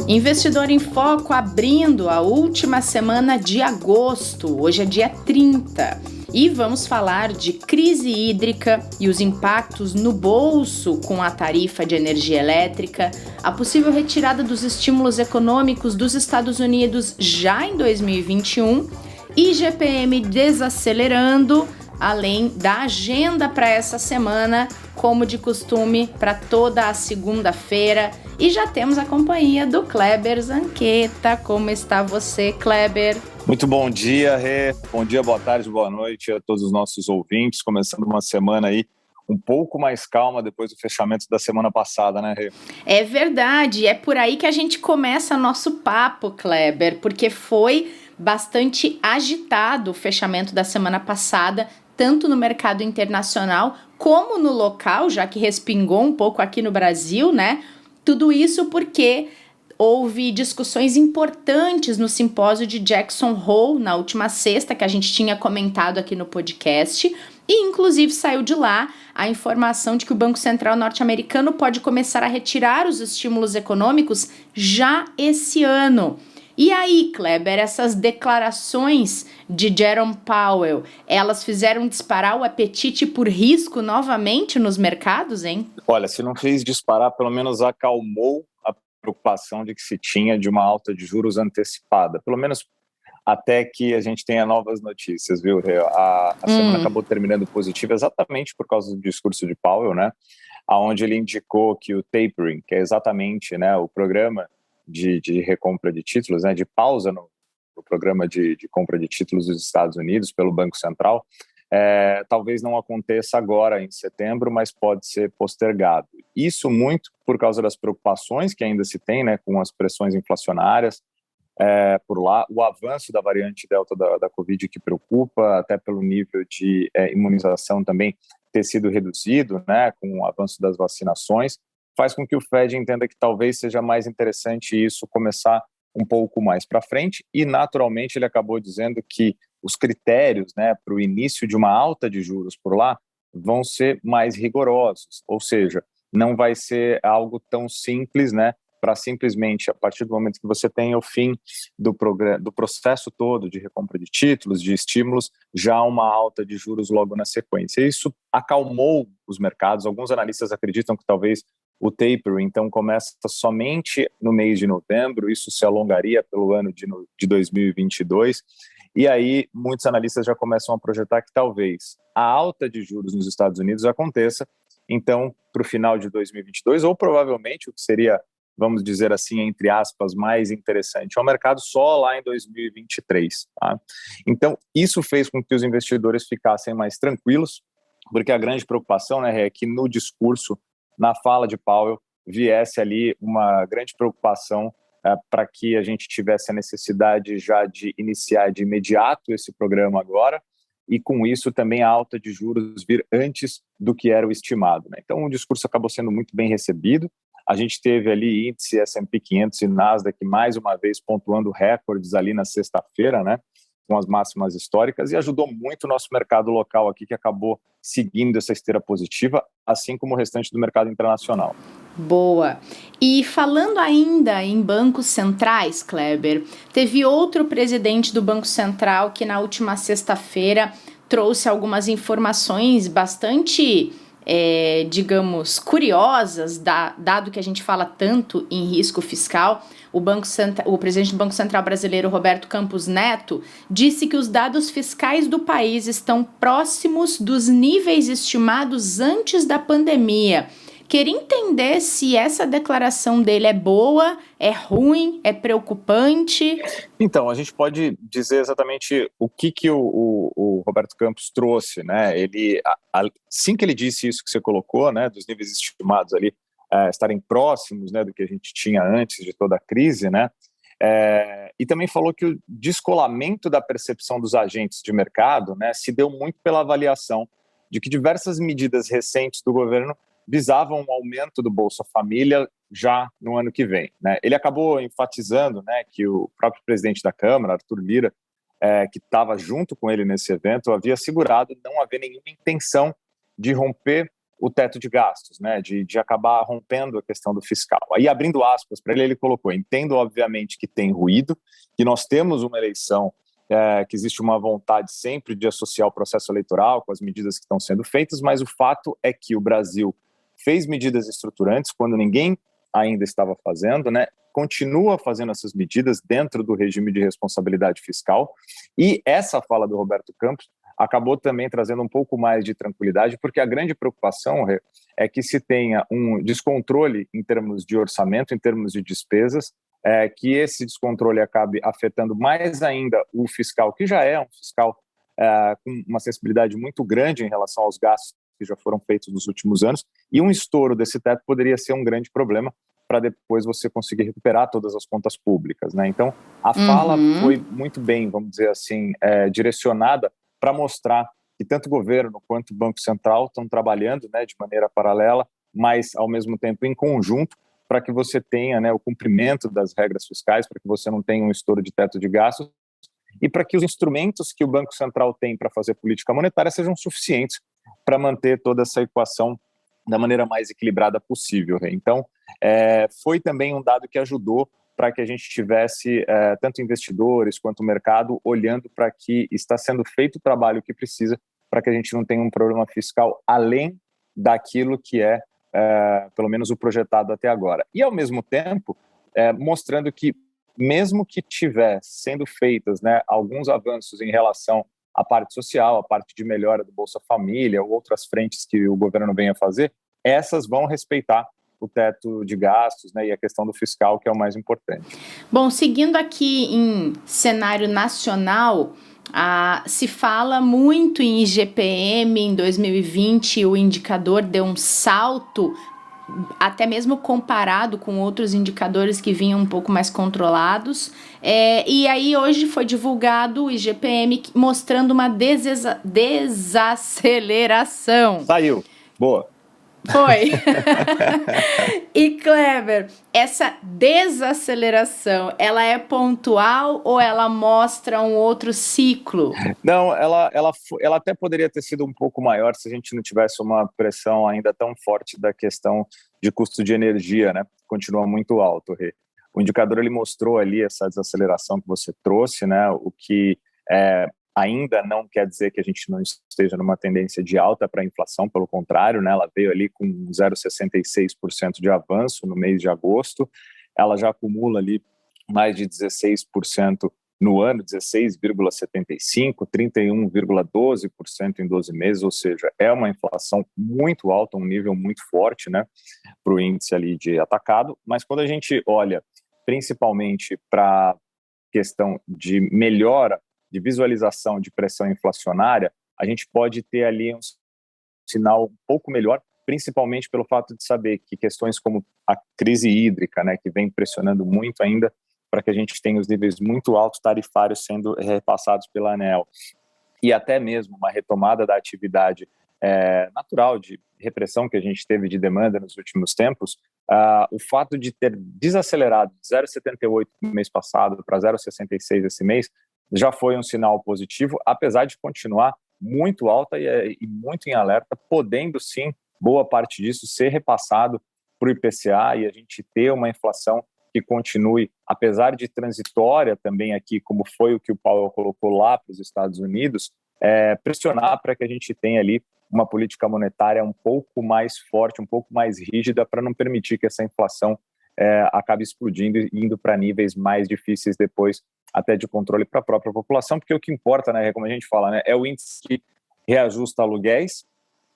Investidor em Foco abrindo a última semana de agosto, hoje é dia 30. E vamos falar de crise hídrica e os impactos no bolso com a tarifa de energia elétrica, a possível retirada dos estímulos econômicos dos Estados Unidos já em 2021, IGPM desacelerando, além da agenda para essa semana, como de costume, para toda a segunda-feira. E já temos a companhia do Kleber Zanqueta. Como está você, Kleber? Muito bom dia, Rê. Bom dia, boa tarde, boa noite a todos os nossos ouvintes. Começando uma semana aí um pouco mais calma depois do fechamento da semana passada, né, Rê? É verdade, é por aí que a gente começa nosso papo, Kleber, porque foi bastante agitado o fechamento da semana passada, tanto no mercado internacional como no local, já que respingou um pouco aqui no Brasil, né? Tudo isso porque houve discussões importantes no simpósio de Jackson Hole na última sexta, que a gente tinha comentado aqui no podcast, e inclusive saiu de lá a informação de que o Banco Central norte-americano pode começar a retirar os estímulos econômicos já esse ano. E aí, Kleber, essas declarações de Jerome Powell, elas fizeram disparar o apetite por risco novamente nos mercados, hein? Olha, se não fez disparar, pelo menos acalmou a preocupação de que se tinha de uma alta de juros antecipada, pelo menos até que a gente tenha novas notícias, viu? A semana acabou terminando positiva exatamente por causa do discurso de Powell, né? Onde ele indicou que o tapering, que é exatamente, né, o programa de recompra de títulos, né, de pausa no programa de compra de títulos dos Estados Unidos pelo Banco Central, talvez não aconteça agora em setembro, mas pode ser postergado. Isso muito por causa das preocupações que ainda se tem, né, com as pressões inflacionárias por lá, o avanço da variante Delta da Covid que preocupa, até pelo nível de imunização também ter sido reduzido, né, com o avanço das vacinações, faz com que o Fed entenda que talvez seja mais interessante isso começar um pouco mais para frente, e naturalmente ele acabou dizendo que os critérios, né, para o início de uma alta de juros por lá vão ser mais rigorosos, ou seja, não vai ser algo tão simples, né, para simplesmente, a partir do momento que você tem o fim do processo todo de recompra de títulos, de estímulos, já uma alta de juros logo na sequência. Isso acalmou os mercados. Alguns analistas acreditam que talvez o tapering, então, começa somente no mês de novembro, isso se alongaria pelo ano de 2022, e aí muitos analistas já começam a projetar que talvez a alta de juros nos Estados Unidos aconteça, então, para o final de 2022, ou provavelmente o que seria, vamos dizer assim, entre aspas, mais interessante ao mercado só lá em 2023. Tá? Então, isso fez com que os investidores ficassem mais tranquilos, porque a grande preocupação, né, é que no discurso, na fala de Powell, viesse ali uma grande preocupação para que a gente tivesse a necessidade já de iniciar de imediato esse programa agora, e com isso também a alta de juros vir antes do que era o estimado. Né? Então o discurso acabou sendo muito bem recebido. A gente teve ali índice S&P 500 e Nasdaq mais uma vez pontuando recordes ali na sexta-feira, né, com as máximas históricas, e ajudou muito o nosso mercado local aqui, que acabou seguindo essa esteira positiva, assim como o restante do mercado internacional. Boa. E falando ainda em bancos centrais, Kleber, teve outro presidente do Banco Central que na última sexta-feira trouxe algumas informações bastante, digamos, curiosas, dado que a gente fala tanto em risco fiscal. O presidente do Banco Central brasileiro, Roberto Campos Neto, disse que os dados fiscais do país estão próximos dos níveis estimados antes da pandemia. Queria entender se essa declaração dele é boa, é ruim, é preocupante. Então, a gente pode dizer exatamente o que o Roberto Campos trouxe, né? Ele, assim que ele disse isso que você colocou, né, dos níveis estimados ali estarem próximos, né, do que a gente tinha antes de toda a crise, né? E também falou que o descolamento da percepção dos agentes de mercado, né, se deu muito pela avaliação de que diversas medidas recentes do governo visavam um aumento do Bolsa Família já no ano que vem. Né? Ele acabou enfatizando, né, que o próprio presidente da Câmara, Arthur Lira, que estava junto com ele nesse evento, havia assegurado não haver nenhuma intenção de romper o teto de gastos, né, de acabar rompendo a questão do fiscal. Aí, abrindo aspas para ele, ele colocou: entendo, obviamente, que tem ruído, que nós temos uma eleição, que existe uma vontade sempre de associar o processo eleitoral com as medidas que estão sendo feitas, mas o fato é que o Brasil fez medidas estruturantes quando ninguém ainda estava fazendo, né, continua fazendo essas medidas dentro do regime de responsabilidade fiscal, e essa fala do Roberto Campos acabou também trazendo um pouco mais de tranquilidade, porque a grande preocupação é que se tenha um descontrole em termos de orçamento, em termos de despesas, que esse descontrole acabe afetando mais ainda o fiscal, que já é um fiscal com uma sensibilidade muito grande em relação aos gastos que já foram feitos nos últimos anos, e um estouro desse teto poderia ser um grande problema para depois você conseguir recuperar todas as contas públicas, né? Então, a fala foi muito bem, vamos dizer assim, direcionada para mostrar que tanto o governo quanto o Banco Central estão trabalhando, né, de maneira paralela, mas, ao mesmo tempo, em conjunto, para que você tenha, né, o cumprimento das regras fiscais, para que você não tenha um estouro de teto de gastos e para que os instrumentos que o Banco Central tem para fazer política monetária sejam suficientes para manter toda essa equação da maneira mais equilibrada possível. Então, foi também um dado que ajudou para que a gente tivesse tanto investidores quanto o mercado olhando para que está sendo feito o trabalho que precisa para que a gente não tenha um problema fiscal além daquilo que pelo menos, o projetado até agora. E, ao mesmo tempo, mostrando que, mesmo que tiver sendo feitas, né, alguns avanços em relação à parte social, à parte de melhora do Bolsa Família, ou outras frentes que o governo venha fazer, essas vão respeitar o teto de gastos, né, e a questão do fiscal, que é o mais importante. Bom, seguindo aqui em cenário nacional, se fala muito em IGPM. Em 2020, o indicador deu um salto, até mesmo comparado com outros indicadores que vinham um pouco mais controlados. E aí hoje foi divulgado o IGPM mostrando uma desaceleração. Saiu. Boa. Foi. E, Kleber, essa desaceleração, ela é pontual ou ela mostra um outro ciclo? Não, ela até poderia ter sido um pouco maior se a gente não tivesse uma pressão ainda tão forte da questão de custo de energia, né? Continua muito alto, Rê. O indicador, ele mostrou ali essa desaceleração que você trouxe, né? O que ainda não quer dizer que a gente não esteja numa tendência de alta para a inflação, pelo contrário, né, ela veio ali com 0,66% de avanço no mês de agosto, ela já acumula ali mais de 16% no ano, 16,75%, 31,12% em 12 meses, ou seja, é uma inflação muito alta, um nível muito forte, né, para o índice ali de atacado, mas quando a gente olha principalmente para a questão de melhora de visualização de pressão inflacionária, a gente pode ter ali um sinal um pouco melhor, principalmente pelo fato de saber que questões como a crise hídrica, né, que vem pressionando muito ainda para que a gente tenha os níveis muito altos tarifários sendo repassados pela ANEEL, e até mesmo uma retomada da atividade natural de repressão que a gente teve de demanda nos últimos tempos, o fato de ter desacelerado de 0,78 no mês passado para 0,66 esse mês, já foi um sinal positivo, apesar de continuar muito alta e muito em alerta, podendo sim, boa parte disso, ser repassado para o IPCA e a gente ter uma inflação que continue, apesar de transitória também aqui, como foi o que o Powell colocou lá para os Estados Unidos, pressionar para que a gente tenha ali uma política monetária um pouco mais forte, um pouco mais rígida, para não permitir que essa inflação acabe explodindo e indo para níveis mais difíceis depois, até de controle para a própria população, porque o que importa, né, como a gente fala, né, é o índice que reajusta aluguéis,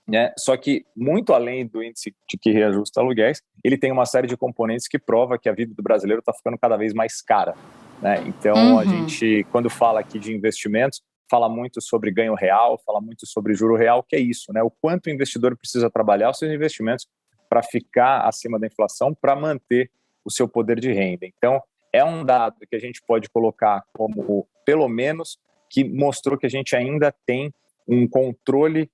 né, só que muito além do índice de que reajusta aluguéis, ele tem uma série de componentes que prova que a vida do brasileiro está ficando cada vez mais cara, né? Então, a gente, quando fala aqui de investimentos, fala muito sobre ganho real, fala muito sobre juro real, que é isso, né? O quanto o investidor precisa trabalhar os seus investimentos para ficar acima da inflação, para manter o seu poder de renda. Então, é um dado que a gente pode colocar como, pelo menos, que mostrou que a gente ainda tem um controle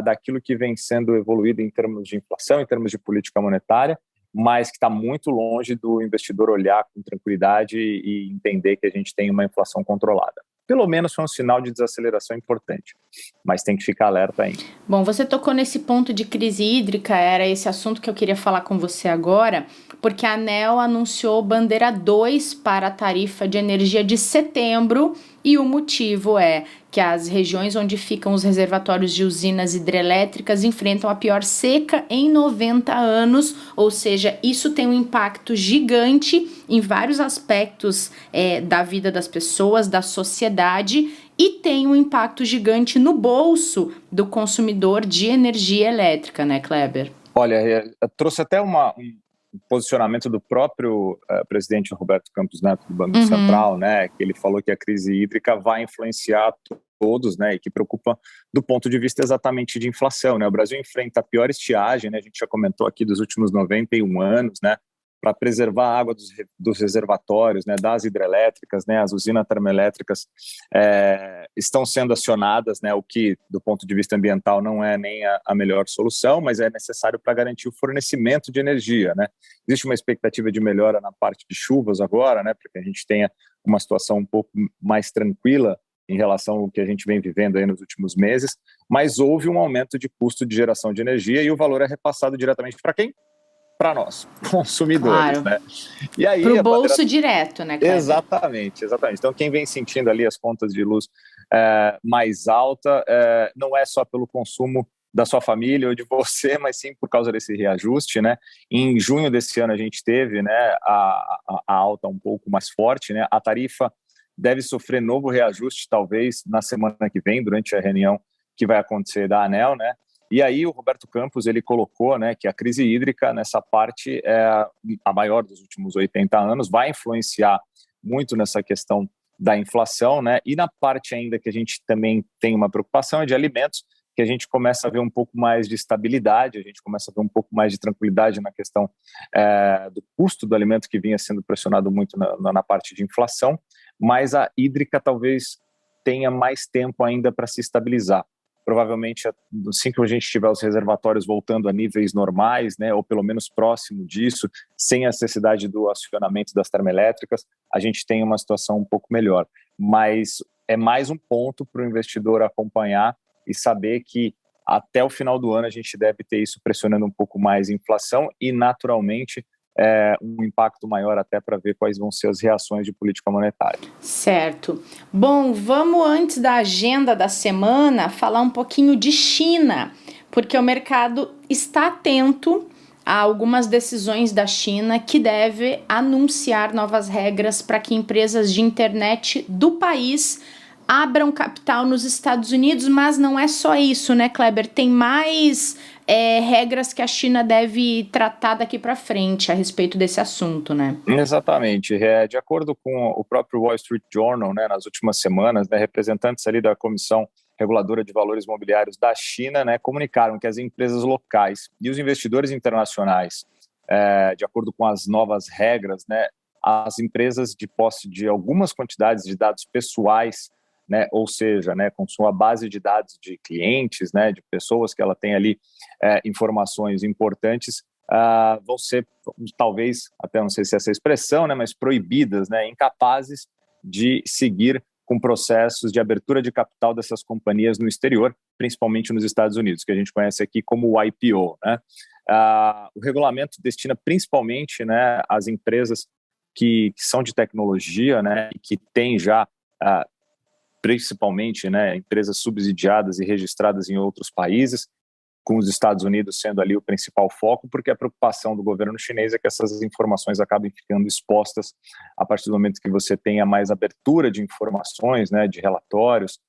daquilo que vem sendo evoluído em termos de inflação, em termos de política monetária, mas que está muito longe do investidor olhar com tranquilidade e entender que a gente tem uma inflação controlada. pelo menos foi um sinal de desaceleração importante, mas tem que ficar alerta ainda. Bom, você tocou nesse ponto de crise hídrica, era esse assunto que eu queria falar com você agora, porque a ANEEL anunciou bandeira 2 para a tarifa de energia de setembro, e o motivo é que as regiões onde ficam os reservatórios de usinas hidrelétricas enfrentam a pior seca em 90 anos, ou seja, isso tem um impacto gigante em vários aspectos da vida das pessoas, da sociedade, e tem um impacto gigante no bolso do consumidor de energia elétrica, né, Kleber? Olha, trouxe até um posicionamento do próprio presidente Roberto Campos Neto do Banco Central, né, que ele falou que a crise hídrica vai influenciar todos, né, e que preocupa do ponto de vista exatamente de inflação, né. O Brasil enfrenta a pior estiagem, né, a gente já comentou aqui dos últimos 91 anos, né, para preservar a água dos reservatórios, né, das hidrelétricas, né, as usinas termoelétricas estão sendo acionadas, né, o que, do ponto de vista ambiental, não é nem a melhor solução, mas é necessário para garantir o fornecimento de energia, né. Existe uma expectativa de melhora na parte de chuvas agora, né, para que a gente tenha uma situação um pouco mais tranquila em relação ao que a gente vem vivendo aí nos últimos meses, mas houve um aumento de custo de geração de energia e o valor é repassado diretamente para quem? Para nós, consumidores, Claro. né? E aí para o bolso direto, né, Kleber? Exatamente. Então, quem vem sentindo ali as contas de luz mais alta, não é só pelo consumo da sua família ou de você, mas sim por causa desse reajuste, né? Em junho desse ano a gente teve, né, a alta um pouco mais forte, né? A tarifa deve sofrer novo reajuste, talvez, na semana que vem, durante a reunião que vai acontecer da ANEEL, né? E aí o Roberto Campos, ele colocou, né, que a crise hídrica, nessa parte, é a maior dos últimos 80 anos, vai influenciar muito nessa questão da inflação, né? E na parte ainda que a gente também tem uma preocupação é de alimentos, que a gente começa a ver um pouco mais de estabilidade, a gente começa a ver um pouco mais de tranquilidade na questão do custo do alimento, que vinha sendo pressionado muito na parte de inflação, mas a hídrica talvez tenha mais tempo ainda para se estabilizar. Provavelmente, assim que a gente tiver os reservatórios voltando a níveis normais, né, ou pelo menos próximo disso, sem a necessidade do acionamento das termoelétricas, a gente tem uma situação um pouco melhor. Mas é mais um ponto para o investidor acompanhar e saber que até o final do ano a gente deve ter isso pressionando um pouco mais a inflação e, naturalmente, um impacto maior até para ver quais vão ser as reações de política monetária. Certo. Bom, vamos antes da agenda da semana falar um pouquinho de China, porque o mercado está atento a algumas decisões da China que deve anunciar novas regras para que empresas de internet do país abram capital nos Estados Unidos, mas não é só isso, né, Kleber? Tem mais regras que a China deve tratar daqui para frente a respeito desse assunto, né? Exatamente. De acordo com o próprio Wall Street Journal, né, nas últimas semanas, né, representantes ali da Comissão Reguladora de Valores Imobiliários da China, né, comunicaram que as empresas locais e os investidores internacionais, de acordo com as novas regras, né, as empresas de posse de algumas quantidades de dados pessoais, né, ou seja, né, com sua base de dados de clientes, né, de pessoas que ela tem ali informações importantes, vão ser, talvez, até não sei se é essa expressão, né, mas proibidas, né, incapazes de seguir com processos de abertura de capital dessas companhias no exterior, principalmente nos Estados Unidos, que a gente conhece aqui como o IPO, né? O regulamento destina principalmente, né, as empresas que são de tecnologia, né, e que têm já principalmente, né, empresas subsidiadas e registradas em outros países, com os Estados Unidos sendo ali o principal foco, porque a preocupação do governo chinês é que essas informações acabem ficando expostas a partir do momento que você tenha mais abertura de informações, né, de relatórios,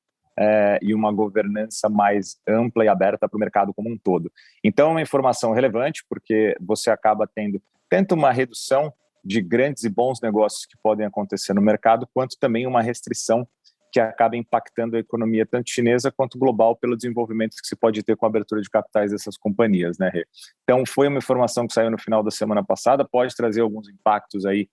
e uma governança mais ampla e aberta para o mercado como um todo. Então, é uma informação relevante, porque você acaba tendo tanto uma redução de grandes e bons negócios que podem acontecer no mercado, quanto também uma restrição que acaba impactando a economia tanto chinesa quanto global pelo desenvolvimento que se pode ter com a abertura de capitais dessas companhias, né, Rê? Então, foi uma informação que saiu no final da semana passada, pode trazer alguns impactos aí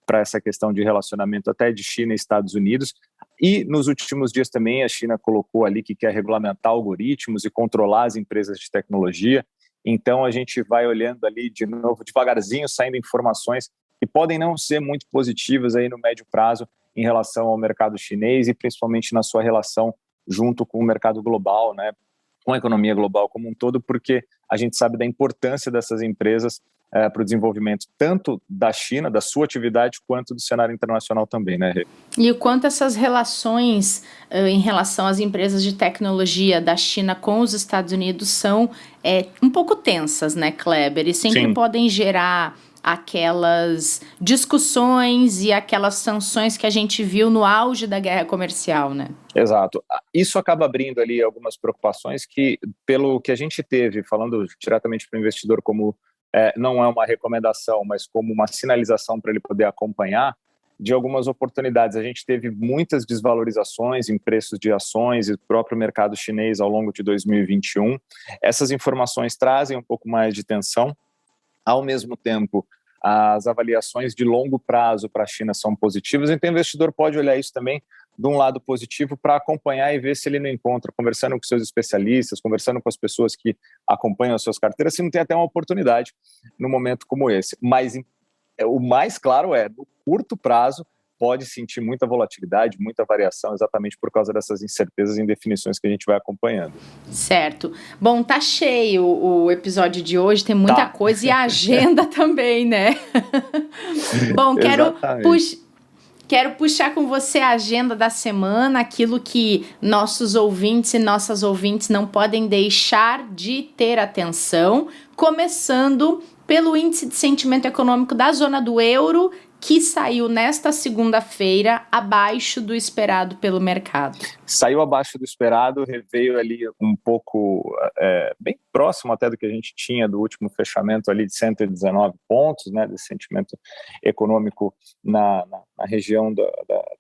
para essa questão de relacionamento até de China e Estados Unidos. E nos últimos dias também a China colocou ali que quer regulamentar algoritmos e controlar as empresas de tecnologia. Então, a gente vai olhando ali de novo, devagarzinho, saindo informações que podem não ser muito positivas aí no médio prazo em relação ao mercado chinês e principalmente na sua relação junto com o mercado global, né, com a economia global como um todo, porque a gente sabe da importância dessas empresas para o desenvolvimento tanto da China, da sua atividade, quanto do cenário internacional também, né, Rê? E o quanto essas relações em relação às empresas de tecnologia da China com os Estados Unidos são um pouco tensas, né, Kleber? E sempre Sim. podem gerar aquelas discussões e aquelas sanções que a gente viu no auge da guerra comercial, né? Exato. Isso acaba abrindo ali algumas preocupações que, pelo que a gente teve, falando diretamente para o investidor como não é uma recomendação, mas como uma sinalização para ele poder acompanhar, de algumas oportunidades. A gente teve muitas desvalorizações em preços de ações e do próprio mercado chinês ao longo de 2021. Essas informações trazem um pouco mais de tensão. Ao mesmo tempo, as avaliações de longo prazo para a China são positivas, então o investidor pode olhar isso também de um lado positivo para acompanhar e ver se ele não encontra, conversando com seus especialistas, conversando com as pessoas que acompanham as suas carteiras, se não tem até uma oportunidade num momento como esse. Mas o mais claro no curto prazo, pode sentir muita volatilidade, muita variação, exatamente por causa dessas incertezas e indefinições que a gente vai acompanhando. Certo. Bom, tá cheio o episódio de hoje, tem muita coisa e a agenda também, né? Bom, quero puxar com você a agenda da semana, aquilo que nossos ouvintes e nossas ouvintes não podem deixar de ter atenção, começando pelo índice de sentimento econômico da zona do euro, que saiu nesta segunda-feira abaixo do esperado pelo mercado. Saiu abaixo do esperado, veio ali um pouco, bem próximo até do que a gente tinha do último fechamento ali de 119 pontos, né, de sentimento econômico na região da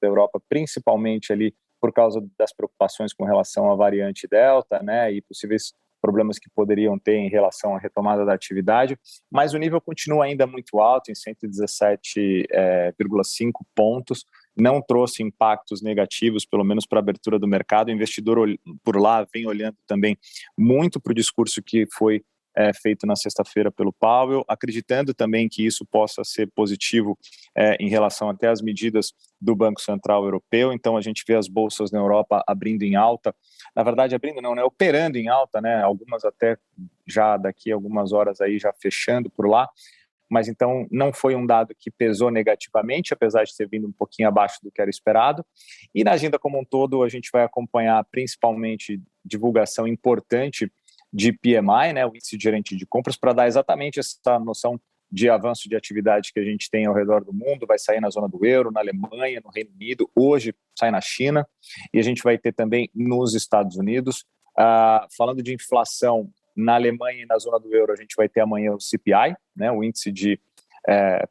Europa, principalmente ali por causa das preocupações com relação à variante Delta, né, e possíveis problemas que poderiam ter em relação à retomada da atividade, mas o nível continua ainda muito alto, em 117,5 pontos, não trouxe impactos negativos, pelo menos para a abertura do mercado. O investidor por lá vem olhando também muito para o discurso que foi feito na sexta-feira pelo Powell, acreditando também que isso possa ser positivo em relação até às medidas do Banco Central Europeu. Então a gente vê as bolsas na Europa abrindo em alta, na verdade abrindo não, né, operando em alta, né, algumas até já daqui a algumas horas aí já fechando por lá, mas então não foi um dado que pesou negativamente, apesar de ter vindo um pouquinho abaixo do que era esperado. E na agenda como um todo a gente vai acompanhar principalmente divulgação importante de PMI, né, o índice de gerente de compras, para dar exatamente essa noção de avanço de atividade que a gente tem ao redor do mundo. Vai sair na zona do euro, na Alemanha, no Reino Unido, hoje sai na China, e a gente vai ter também nos Estados Unidos. Falando de inflação, na Alemanha e na zona do euro, a gente vai ter amanhã o CPI, né, o índice de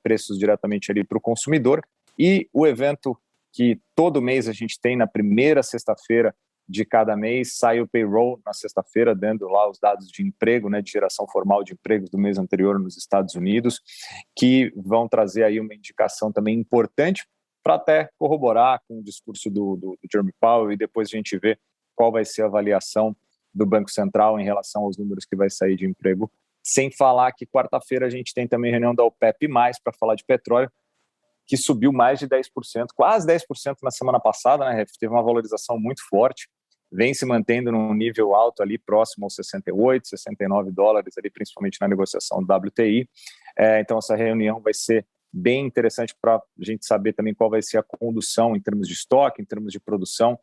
preços diretamente ali para o consumidor, e o evento que todo mês a gente tem na primeira sexta-feira de cada mês, sai o payroll na sexta-feira, dando lá os dados de emprego, né, de geração formal de empregos do mês anterior nos Estados Unidos, que vão trazer aí uma indicação também importante para até corroborar com o discurso do Jerome Powell, e depois a gente vê qual vai ser a avaliação do Banco Central em relação aos números que vai sair de emprego. Sem falar que quarta-feira a gente tem também reunião da OPEP+, para falar de petróleo, que subiu mais de 10%, quase 10% na semana passada, né? Teve uma valorização muito forte, vem se mantendo num nível alto ali, próximo aos 68, 69 dólares, ali, principalmente na negociação do WTI. Então, essa reunião vai ser bem interessante para a gente saber também qual vai ser a condução em termos de estoque, em termos de produção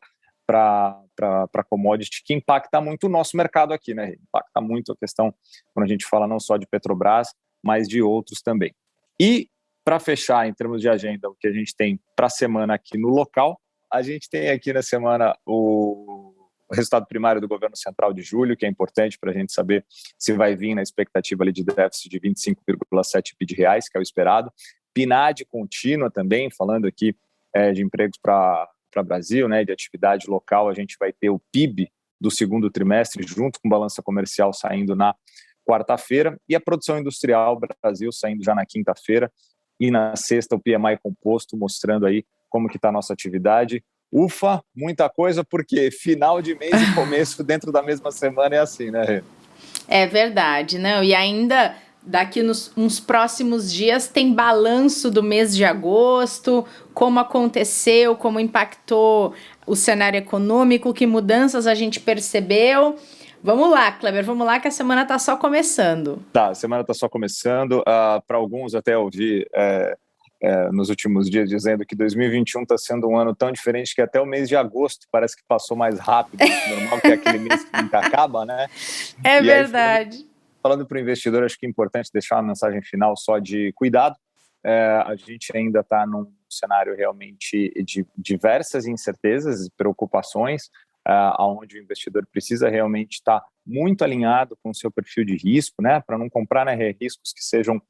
para commodity, que impacta muito o nosso mercado aqui, né? Impacta muito a questão, quando a gente fala não só de Petrobras, mas de outros também. E, para fechar, em termos de agenda, o que a gente tem para a semana aqui no local, a gente tem aqui na semana o resultado primário do governo central de julho, que é importante para a gente saber se vai vir na expectativa ali de déficit de 25,7 bi de reais, que é o esperado. PNAD contínua também, falando aqui de empregos para Brasil, né, de atividade local. A gente vai ter o PIB do segundo trimestre, junto com balança comercial saindo na quarta-feira, e a produção industrial Brasil saindo já na quinta-feira, e na sexta o PMI composto, mostrando aí como que está a nossa atividade. Ufa, muita coisa, porque final de mês e começo dentro da mesma semana é assim, né, Rê? É verdade, não? E ainda daqui uns próximos dias tem balanço do mês de agosto, como aconteceu, como impactou o cenário econômico, que mudanças a gente percebeu. Vamos lá, Kleber, vamos lá que a semana está só começando. Tá, a semana está só começando. Para alguns até ouvi nos últimos dias dizendo que 2021 está sendo um ano tão diferente que até o mês de agosto parece que passou mais rápido do que normal, que é aquele mês que nunca acaba, né? É verdade. Falando para o investidor, acho que é importante deixar uma mensagem final só de cuidado. A gente ainda está num cenário realmente de diversas incertezas e preocupações, onde o investidor precisa realmente estar muito alinhado com o seu perfil de risco, né, para não comprar, né, riscos que sejam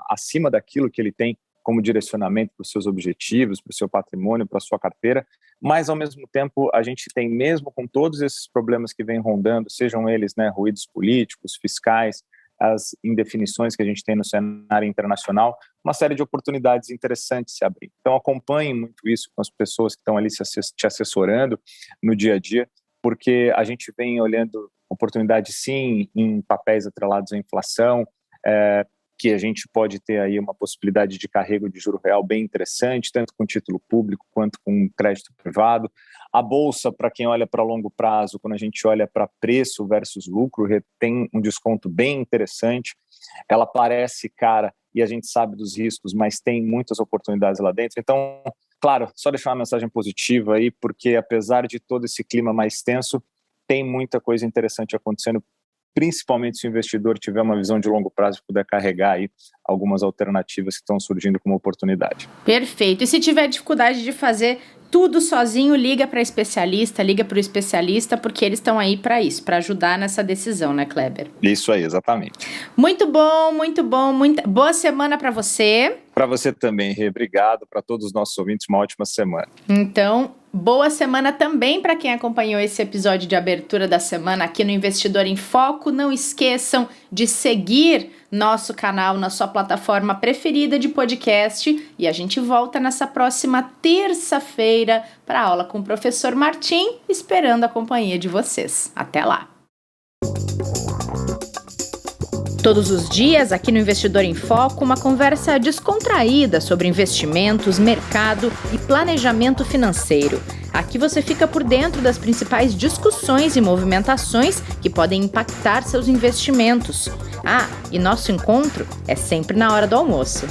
acima daquilo que ele tem como direcionamento para os seus objetivos, para o seu patrimônio, para a sua carteira, mas ao mesmo tempo a gente tem, mesmo com todos esses problemas que vêm rondando, sejam eles, né, ruídos políticos, fiscais, as indefinições que a gente tem no cenário internacional, uma série de oportunidades interessantes se abrindo. Então acompanhem muito isso com as pessoas que estão ali te assessorando no dia a dia, porque a gente vem olhando oportunidades sim em papéis atrelados à inflação, que a gente pode ter aí uma possibilidade de carrego de juro real bem interessante, tanto com título público quanto com crédito privado. A bolsa, para quem olha para longo prazo, quando a gente olha para preço versus lucro, tem um desconto bem interessante. Ela parece cara e a gente sabe dos riscos, mas tem muitas oportunidades lá dentro. Então, claro, só deixar uma mensagem positiva aí, porque apesar de todo esse clima mais tenso, tem muita coisa interessante acontecendo, principalmente se o investidor tiver uma visão de longo prazo e puder carregar aí algumas alternativas que estão surgindo como oportunidade. Perfeito. E se tiver dificuldade de fazer tudo sozinho, liga para especialista, liga para o especialista, porque eles estão aí para isso, para ajudar nessa decisão, né, Kleber? Isso aí, exatamente. Muito bom, muito bom. Boa semana para você. Para você também, Rê. Obrigado. Para todos os nossos ouvintes, uma ótima semana. Então, boa semana também para quem acompanhou esse episódio de abertura da semana aqui no Investidor em Foco. Não esqueçam de seguir nosso canal na sua plataforma preferida de podcast e a gente volta nessa próxima terça-feira para a aula com o professor Martim, esperando a companhia de vocês. Até lá! Todos os dias, aqui no Investidor em Foco, uma conversa descontraída sobre investimentos, mercado e planejamento financeiro. Aqui você fica por dentro das principais discussões e movimentações que podem impactar seus investimentos. E nosso encontro é sempre na hora do almoço.